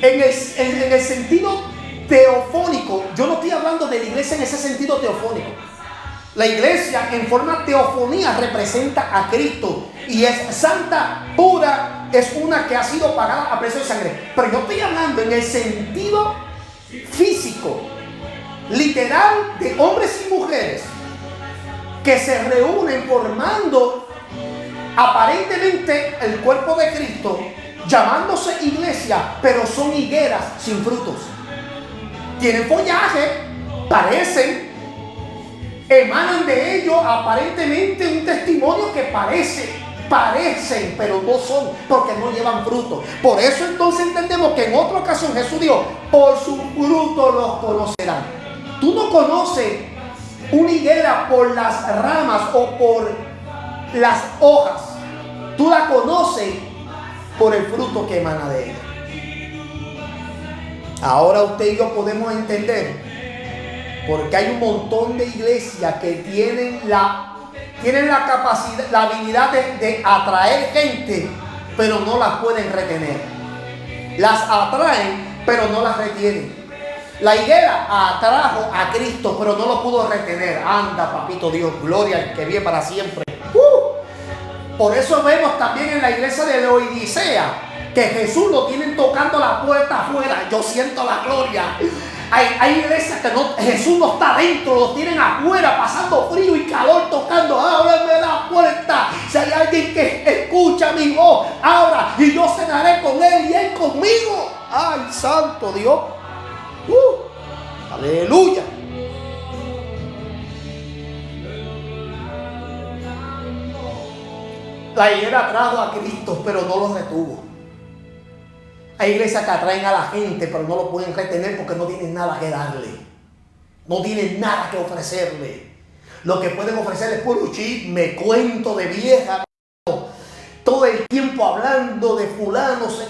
el sentido teofónico. Yo no estoy hablando de la iglesia en ese sentido teofónico. La iglesia en forma teofonía representa a Cristo y es santa, pura es una que ha sido pagada a precio de sangre. Pero yo estoy hablando en el sentido físico, literal, de hombres y mujeres que se reúnen formando aparentemente el cuerpo de Cristo, llamándose iglesia, pero son higueras sin frutos. Tienen follaje, parecen, emanan de ellos aparentemente un testimonio que parecen, pero no son, porque no llevan fruto. Por eso entonces entendemos que en otra ocasión Jesús dijo: por su fruto los conocerán. Tú no conoces una higuera por las ramas o por las hojas. Tú la conoces por el fruto que emana de ella. Ahora usted y yo podemos entender porque hay un montón de iglesias que tienen la capacidad, la habilidad de atraer gente, pero no las pueden retener. Las atraen, pero no las retienen. La higuera atrajo a Cristo, pero no lo pudo retener. Anda, papito Dios, gloria al que vive para siempre. Por eso vemos también en la iglesia de Laodicea que Jesús lo tienen tocando la puerta afuera. Yo siento la gloria. Hay iglesias que Jesús no está dentro, los tienen afuera, pasando frío y calor, tocando: ábreme la puerta. Si hay alguien que escucha mi voz, abra y yo cenaré con él y él conmigo. Ay, santo Dios. Aleluya. La higuera trajo a Cristo, pero no lo retuvo. Hay iglesias que atraen a la gente, pero no lo pueden retener porque no tienen nada que darle. No tienen nada que ofrecerle. Lo que pueden ofrecerle es puro chisme, cuento de vieja. Todo el tiempo hablando de fulanos,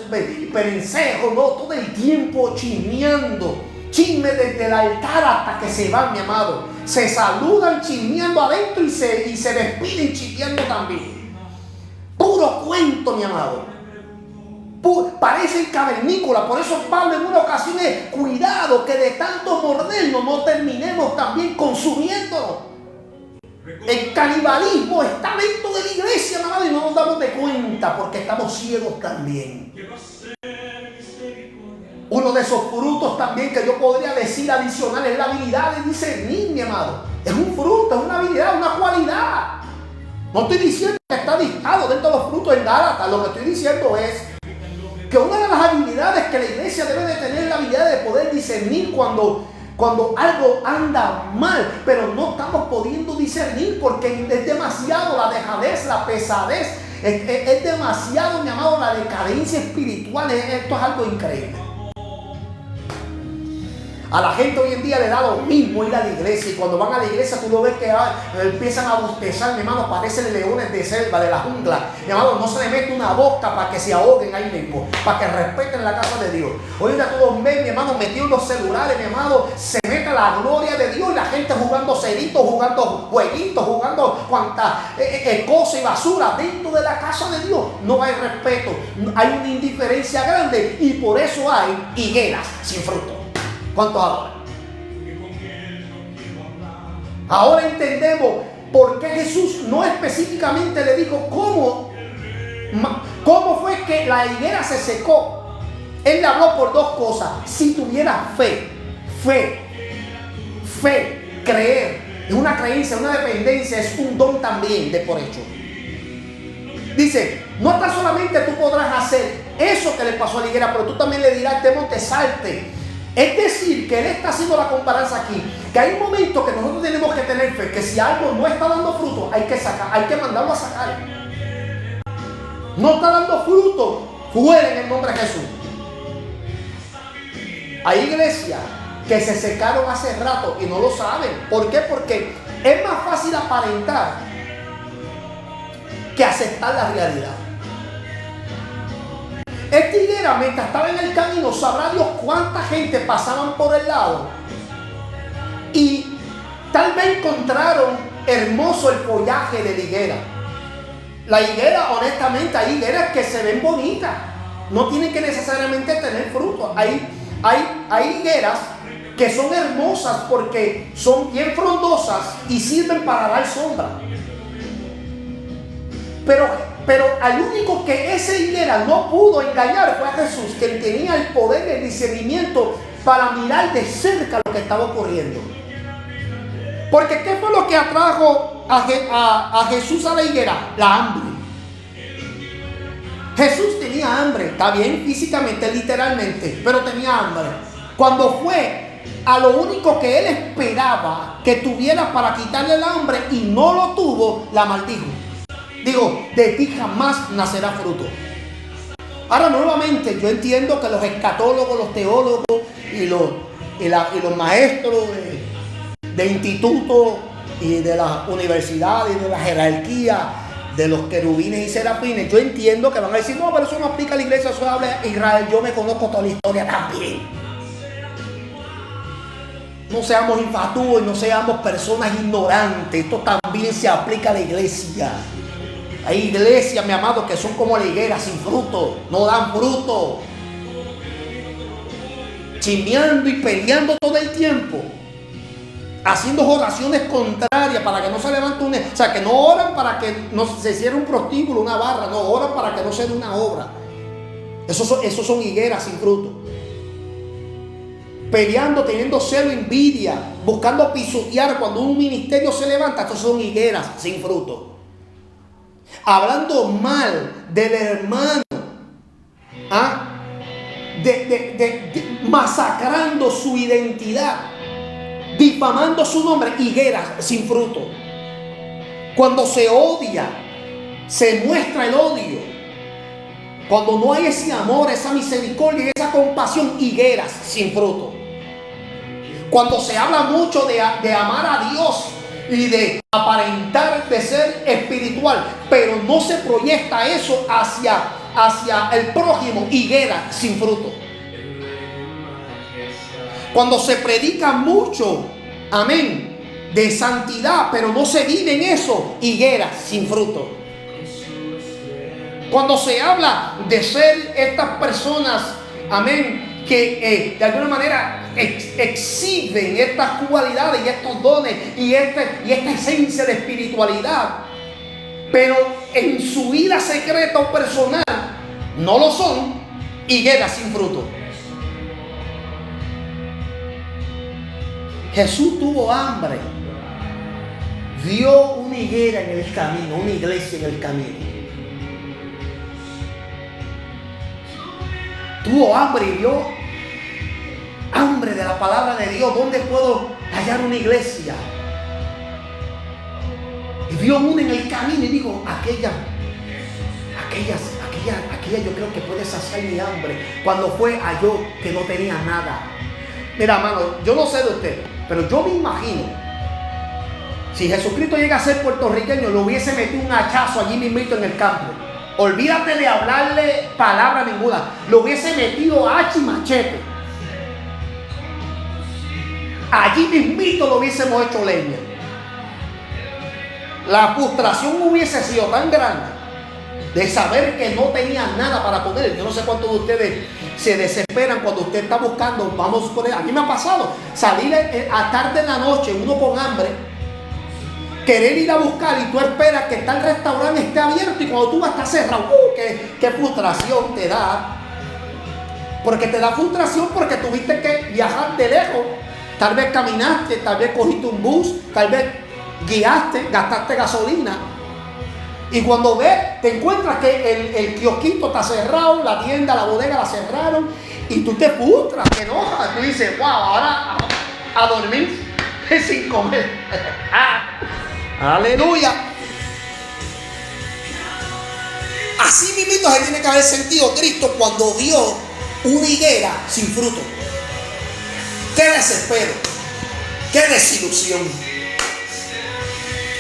perensejos, ¿no? Todo el tiempo chismeando. Chisme desde el altar hasta que se van, mi amado. Se saludan chismeando adentro y se despiden chismeando también. Puro cuento, mi amado. Parecen cavernícolas. Por eso Pablo en una ocasión es: cuidado que de tanto mordernos no terminemos también consumiéndonos. El canibalismo está dentro de la iglesia, mi amado, y no nos damos de cuenta porque estamos ciegos también. Uno de esos frutos también que yo podría decir adicional es la habilidad de discernir, mi amado. Es un fruto, es una habilidad, una cualidad. No estoy diciendo que está listado dentro de los frutos en Gálatas. Lo que estoy diciendo es que una de las habilidades que la iglesia debe de tener es la habilidad de poder discernir cuando algo anda mal, pero no estamos pudiendo discernir porque es demasiado la dejadez, la pesadez, es demasiado, mi amado, la decadencia espiritual. Esto es algo increíble. A la gente hoy en día le da lo mismo ir a la iglesia, y cuando van a la iglesia tú lo ves que empiezan a bostezar, mi hermano, parecen leones de selva, de la jungla. Mi hermano, no se le mete una boca para que se ahoguen ahí mismo, para que respeten la casa de Dios. Hoy en día todos ven, mi hermano, metidos en los celulares, mi hermano, se mete la gloria de Dios y la gente jugando ceritos, jugando jueguitos, jugando cuanta cosa y basura dentro de la casa de Dios. No hay respeto, hay una indiferencia grande y por eso hay higueras sin fruto. ¿Cuántos adoran? Ahora entendemos por qué Jesús no específicamente le dijo cómo fue que la higuera se secó. Él le habló por dos cosas: si tuviera fe, creer. Es una creencia, una dependencia, es un don también de por hecho. Dice: no tan solamente tú podrás hacer eso que le pasó a la higuera, pero tú también le dirás: este monte salte. Es decir, que él está haciendo la comparación aquí, que hay un momento que nosotros tenemos que tener fe, que si algo no está dando fruto, hay que mandarlo a sacar. No está dando fruto, fuera en el nombre de Jesús. Hay iglesias que se secaron hace rato y no lo saben. ¿Por qué? Porque es más fácil aparentar que aceptar la realidad. Esta higuera, mientras estaba en el camino, sabrá Dios cuánta gente pasaban por el lado y tal vez encontraron hermoso el follaje de la higuera. La higuera, honestamente, hay higueras que se ven bonitas, no tienen que necesariamente tener fruto. Hay higueras que son hermosas porque son bien frondosas y sirven para dar sombra. Pero Pero al único que esa higuera no pudo engañar fue a Jesús, que tenía el poder y el discernimiento para mirar de cerca lo que estaba ocurriendo. Porque ¿qué fue lo que atrajo a Jesús a la higuera? La hambre. Jesús tenía hambre, está bien, físicamente, literalmente, pero tenía hambre. Cuando fue a lo único que él esperaba que tuviera para quitarle el hambre y no lo tuvo, la maldijo. Digo, de ti jamás nacerá fruto. Ahora nuevamente yo entiendo que los escatólogos, los teólogos y los maestros de institutos y de las universidades y de la jerarquía de los querubines y serafines, yo entiendo que van a decir, no, pero eso no aplica a la iglesia, eso habla de Israel. Yo me conozco toda la historia también. No seamos infatuos y no seamos personas ignorantes. Esto también se aplica a la iglesia. Hay iglesias, mi amado, que son como la higuera sin fruto, no dan fruto, chismeando y peleando todo el tiempo, haciendo oraciones contrarias para que no se levante una, o sea, que no oran para que no se cierre un prostíbulo, una barra, no oran para que no se dé una obra. Esos son higueras sin fruto. Peleando, teniendo celo, envidia, buscando pisotear cuando un ministerio se levanta. Estos son higueras sin fruto. Hablando mal del hermano, masacrando su identidad, difamando su nombre, higueras sin fruto. Cuando se odia, se muestra el odio. Cuando no hay ese amor, esa misericordia, esa compasión, higueras sin fruto. Cuando se habla mucho de amar a Dios y de aparentar de ser espiritual, pero no se proyecta eso hacia el prójimo, higuera sin fruto. Cuando se predica mucho, amén, de santidad, pero no se vive en eso, higuera sin fruto. Cuando se habla de ser estas personas, amén, que de alguna manera exhiben estas cualidades y estos dones y esta esencia de espiritualidad, pero en su vida secreta o personal no lo son, higueras sin fruto. Jesús tuvo hambre, vio una higuera en el camino, una iglesia en el camino. Tuvo hambre y vio hambre de la palabra de Dios. ¿Dónde puedo hallar una iglesia? Y vio una en el camino y dijo, aquella yo creo que puede saciar mi hambre. Cuando fue, halló que no tenía nada. Mira, hermano, yo no sé de usted, pero yo me imagino, si Jesucristo llega a ser puertorriqueño, lo hubiese metido un hachazo allí mismito en el campo. Olvídate de hablarle palabra ninguna. Lo hubiese metido hacha y machete. Allí mismito lo hubiésemos hecho leña. La frustración hubiese sido tan grande de saber que no tenía nada para poner. Yo no sé cuántos de ustedes se desesperan cuando usted está buscando, vamos a poner, a mí me ha pasado, salir a tarde en la noche, uno con hambre, querer ir a buscar y tú esperas que el restaurante esté abierto y cuando tú vas a estar cerrado, qué frustración te da. Porque te da frustración porque tuviste que viajar de lejos. Tal vez caminaste, tal vez cogiste un bus, tal vez guiaste, gastaste gasolina. Y cuando ves, te encuentras que el kiosquito está cerrado, la tienda, la bodega la cerraron y tú te frustras, te enojas. Tú dices, wow, ahora a dormir sin comer. Aleluya. Así mismo se tiene que haber sentido Cristo cuando vio una higuera sin fruto. Qué desespero, qué desilusión.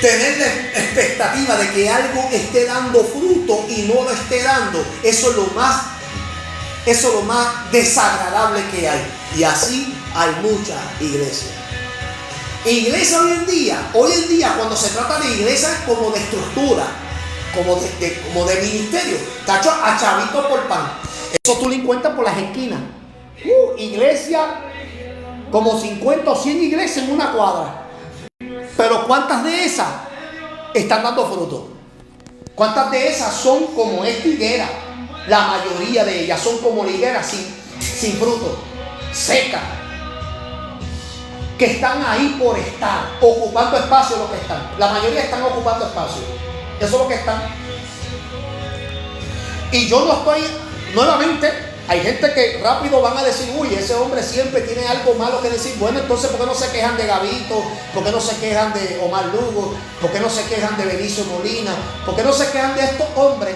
Tener la expectativa de que algo esté dando fruto y no lo esté dando, eso es lo más desagradable que hay. Y así hay muchas iglesias. Iglesia hoy en día cuando se trata de iglesias como de estructura, como de ministerio, cacho a chavito por pan. Eso tú lo encuentras por las esquinas. Iglesia, como 50 o 100 iglesias en una cuadra. Pero ¿cuántas de esas están dando fruto? ¿Cuántas de esas son como esta higuera? La mayoría de ellas son como la higuera sin fruto, seca, que están ahí por estar, ocupando espacio lo que están. La mayoría están ocupando espacio. Eso es lo que están. Y yo no estoy, nuevamente, hay gente que rápido van a decir, uy, ese hombre siempre tiene algo malo que decir. Bueno, entonces, ¿por qué no se quejan de Gabito? ¿Por qué no se quejan de Omar Lugo? ¿Por qué no se quejan de Benicio Molina? ¿Por qué no se quejan de estos hombres?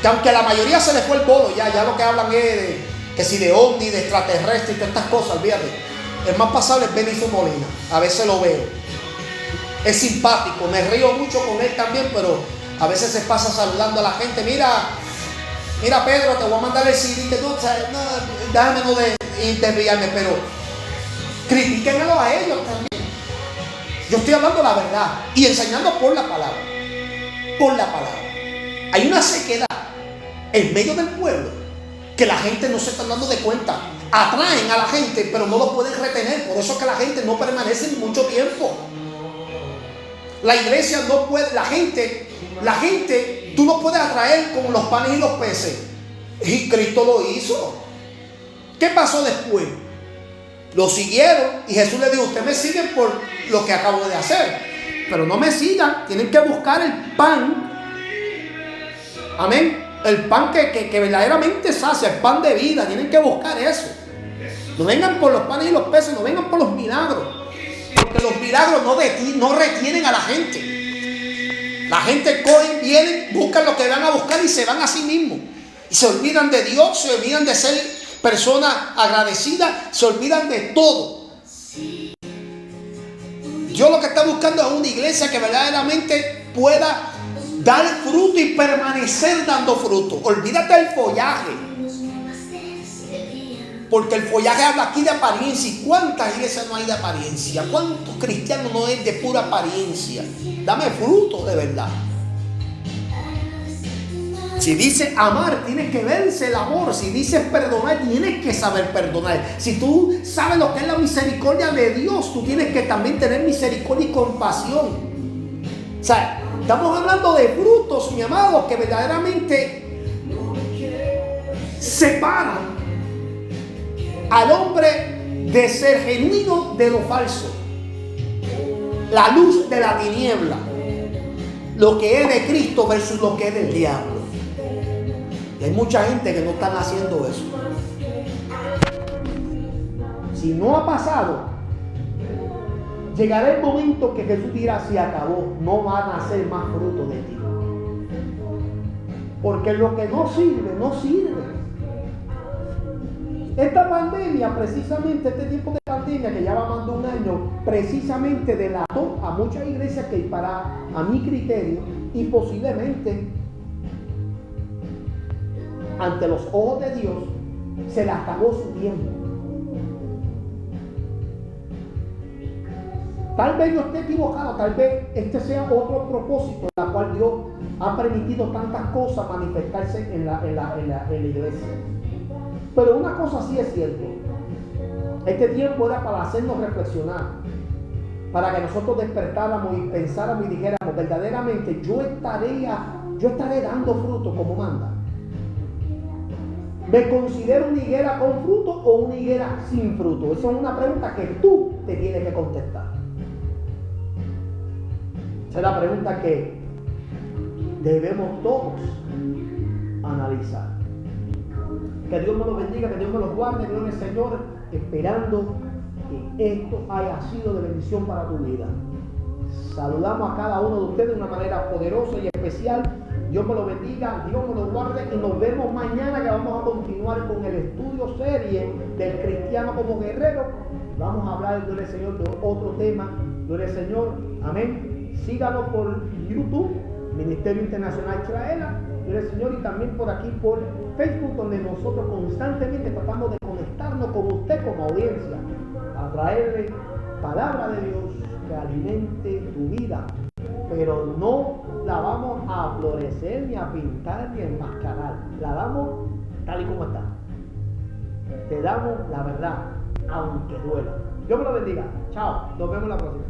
Que aunque a la mayoría se les fue el bolo, ya lo que hablan es de, que si de ovni, de extraterrestre y todas estas cosas, olvídate. El más pasable es Benicio Molina, a veces lo veo. Es simpático, me río mucho con él también, pero a veces se pasa saludando a la gente. Mira Pedro, te voy a mandar el CD, que no, déjame no de interviarme, pero critíquenmelo a ellos también. Yo estoy hablando la verdad y enseñando por la palabra. Por la palabra. Hay una sequedad en medio del pueblo que la gente no se está dando de cuenta. Atraen a la gente, pero no lo pueden retener. Por eso es que la gente no permanece mucho tiempo. La iglesia no puede, la gente, tú no puedes atraer como los panes y los peces. Y Cristo lo hizo. ¿Qué pasó después? Lo siguieron y Jesús le dijo, ustedes me siguen por lo que acabo de hacer, pero no me sigan, tienen que buscar el pan. Amén. El pan que verdaderamente sacia, el pan de vida, tienen que buscar eso. No vengan por los panes y los peces, no vengan por los milagros. Porque los milagros no retienen a la gente. La gente cogen, vienen, buscan lo que van a buscar y se van a sí mismos. Y se olvidan de Dios, se olvidan de ser personas agradecidas, se olvidan de todo. Yo lo que estoy buscando es una iglesia que verdaderamente pueda dar fruto y permanecer dando fruto. Olvídate del follaje. Porque el follaje habla aquí de apariencia. ¿Y cuántas iglesias no hay de apariencia? ¿Cuántos cristianos no es de pura apariencia? Dame fruto de verdad. Si dices amar, tienes que verse el amor. Si dices perdonar, tienes que saber perdonar. Si tú sabes lo que es la misericordia de Dios, tú tienes que también tener misericordia y compasión. O sea, estamos hablando de frutos, mi amado, que verdaderamente separan al hombre de ser genuino de lo falso. La luz de la tiniebla. Lo que es de Cristo versus lo que es del diablo. Y hay mucha gente que no están haciendo eso. Si no ha pasado, llegará el momento que Jesús dirá, se acabó, no van a hacer más fruto de ti. Porque lo que no sirve, no sirve. Esta pandemia, precisamente este tiempo de pandemia que ya va más de un año, precisamente delató a muchas iglesias que a mi criterio y posiblemente ante los ojos de Dios se le acabó su tiempo. Tal vez yo esté equivocado, tal vez este sea otro propósito en el cual Dios ha permitido tantas cosas manifestarse en la iglesia. Pero una cosa sí es cierto. Este tiempo era para hacernos reflexionar, para que nosotros despertáramos y pensáramos y dijéramos, verdaderamente yo estaré dando fruto como manda. ¿Me considero una higuera con fruto o una higuera sin fruto? Esa es una pregunta que tú te tienes que contestar. Esa es la pregunta que debemos todos analizar. Que Dios me lo bendiga, que Dios me lo guarde, gloria al Señor, esperando que esto haya sido de bendición para tu vida. Saludamos a cada uno de ustedes de una manera poderosa y especial. Dios me lo bendiga, Dios me lo guarde y nos vemos mañana, que vamos a continuar con el estudio serie del cristiano como guerrero. Vamos a hablar, gloria al Señor, de otro tema. Gloria al Señor, amén. Síganos por YouTube, Ministerio Internacional Israela, gloria al Señor, y también por aquí por Facebook, donde nosotros constantemente tratamos de conectarnos con usted como audiencia, a traerle palabra de Dios que alimente tu vida, pero no la vamos a florecer, ni a pintar, ni a enmascarar. La damos tal y como está. Te damos la verdad, aunque duela. Dios me lo bendiga. Chao. Nos vemos la próxima.